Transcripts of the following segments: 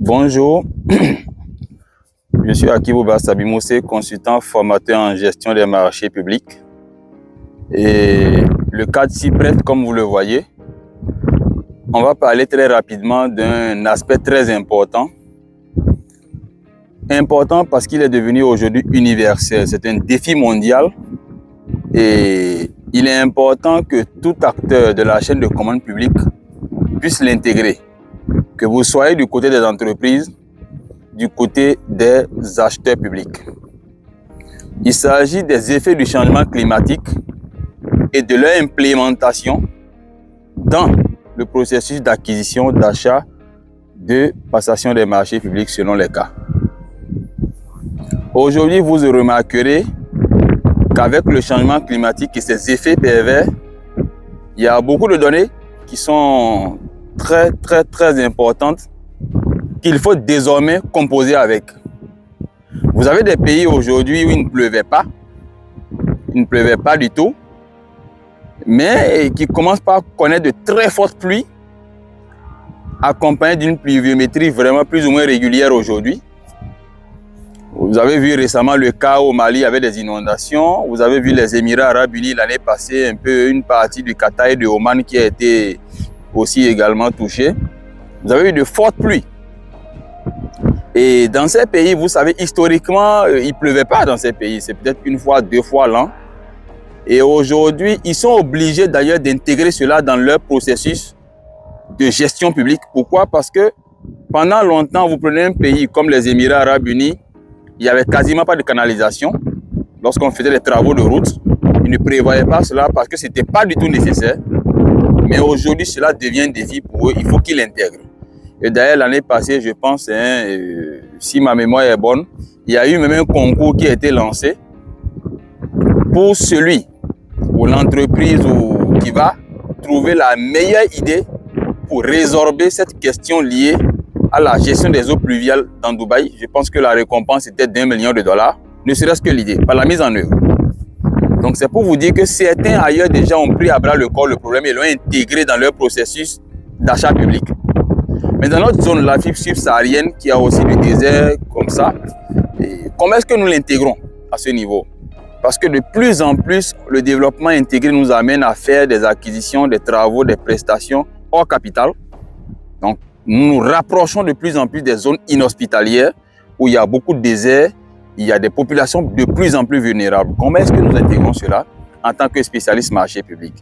Bonjour, je suis Akibouba Sabimoussé, consultant formateur en gestion des marchés publics. Et le cadre s'y prête, comme vous le voyez. On va parler très rapidement d'un aspect très important. Important parce qu'il est devenu aujourd'hui universel. C'est un défi mondial et il est important que tout acteur de la chaîne de commande publique puisse l'intégrer. Que vous soyez du côté des entreprises, du côté des acheteurs publics. Il s'agit des effets du changement climatique et de leur implémentation dans le processus d'acquisition, d'achat, de passation des marchés publics selon les cas. Aujourd'hui, vous remarquerez qu'avec le changement climatique et ses effets pervers, il y a beaucoup de données qui sont très importantes qu'il faut désormais composer avec. Vous avez des pays aujourd'hui où il ne pleuvait pas du tout, mais qui commencent par connaître de très fortes pluies, accompagnées d'une pluviométrie vraiment plus ou moins régulière aujourd'hui. Vous avez vu récemment le cas au Mali avec des inondations. Vous avez vu les Émirats Arabes Unis l'année passée, un peu une partie du Qatar et de Oman qui a été aussi également touchée. Vous avez eu de fortes pluies. Et dans ces pays, vous savez, historiquement, il ne pleuvait pas dans ces pays. C'est peut-être une fois, deux fois l'an. Et aujourd'hui, ils sont obligés d'ailleurs d'intégrer cela dans leur processus de gestion publique. Pourquoi? Parce que pendant longtemps, vous prenez un pays comme les Émirats Arabes Unis, il n'y avait quasiment pas de canalisation. Lorsqu'on faisait des travaux de route, ils ne prévoyaient pas cela parce que ce n'était pas du tout nécessaire. Mais aujourd'hui, cela devient un défi pour eux. Il faut qu'ils l'intègrent. Et d'ailleurs, l'année passée, je pense, si ma mémoire est bonne, il y a eu même un concours qui a été lancé pour celui ou l'entreprise qui va trouver la meilleure idée pour résorber cette question liée à la gestion des eaux pluviales dans Dubaï. Je pense que la récompense était d'1 million de dollars, ne serait-ce que l'idée, pas la mise en œuvre. Donc c'est pour vous dire que certains ailleurs déjà ont pris à bras le corps le problème et l'ont intégré dans leur processus d'achat public. Mais dans notre zone, l'Afrique subsaharienne, qui a aussi du désert comme ça, comment est-ce que nous l'intégrons à ce niveau? Parce que de plus en plus, le développement intégré nous amène à faire des acquisitions, des travaux, des prestations hors capital. Donc, nous nous rapprochons de plus en plus des zones inhospitalières où il y a beaucoup de désert, il y a des populations de plus en plus vulnérables. Comment est-ce que nous intégrons cela en tant que spécialiste marché public?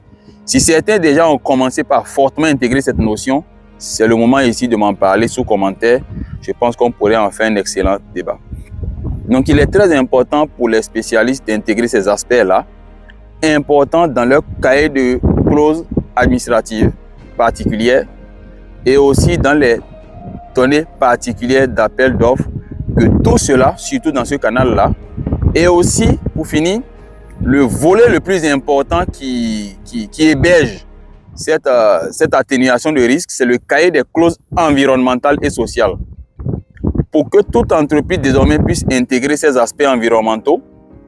Si certains déjà ont commencé par fortement intégrer cette notion, c'est le moment ici de m'en parler sous commentaire. Je pense qu'on pourrait en faire un excellent débat. Donc, il est très important pour les spécialistes d'intégrer ces aspects-là, importants dans leur cahier de clauses administratives particulières et aussi dans les données particulières d'appel d'offres, que tout cela, surtout dans ce canal-là, et aussi, pour finir, le volet le plus important qui héberge cette atténuation de risque, c'est le cahier des clauses environnementales et sociales. Pour que toute entreprise désormais puisse intégrer ces aspects environnementaux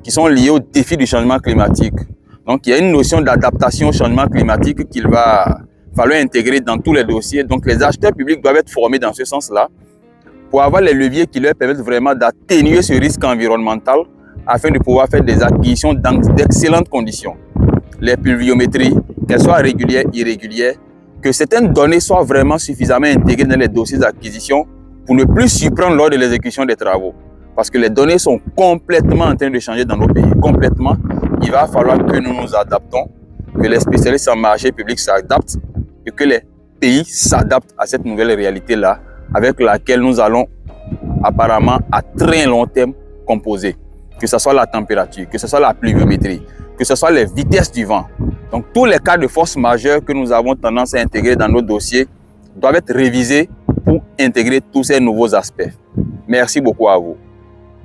qui sont liés au défi du changement climatique. Donc, il y a une notion d'adaptation au changement climatique qu'il va falloir intégrer dans tous les dossiers. Donc, les acheteurs publics doivent être formés dans ce sens-là pour avoir les leviers qui leur permettent vraiment d'atténuer ce risque environnemental afin de pouvoir faire des acquisitions dans d'excellentes conditions. Les pluviométries, qu'elles soient régulières, irrégulières, que certaines données soient vraiment suffisamment intégrées dans les dossiers d'acquisition pour ne plus surprendre lors de l'exécution des travaux. Parce que les données sont complètement en train de changer dans nos pays. Complètement. Il va falloir que nous nous adaptons, que les spécialistes en marché public s'adaptent et que les pays s'adaptent à cette nouvelle réalité-là avec laquelle nous allons apparemment à très long terme composer. Que ce soit la température, que ce soit la pluviométrie, que ce soit les vitesses du vent. Donc tous les cas de force majeure que nous avons tendance à intégrer dans nos dossiers doivent être révisés pour intégrer tous ces nouveaux aspects. Merci beaucoup à vous.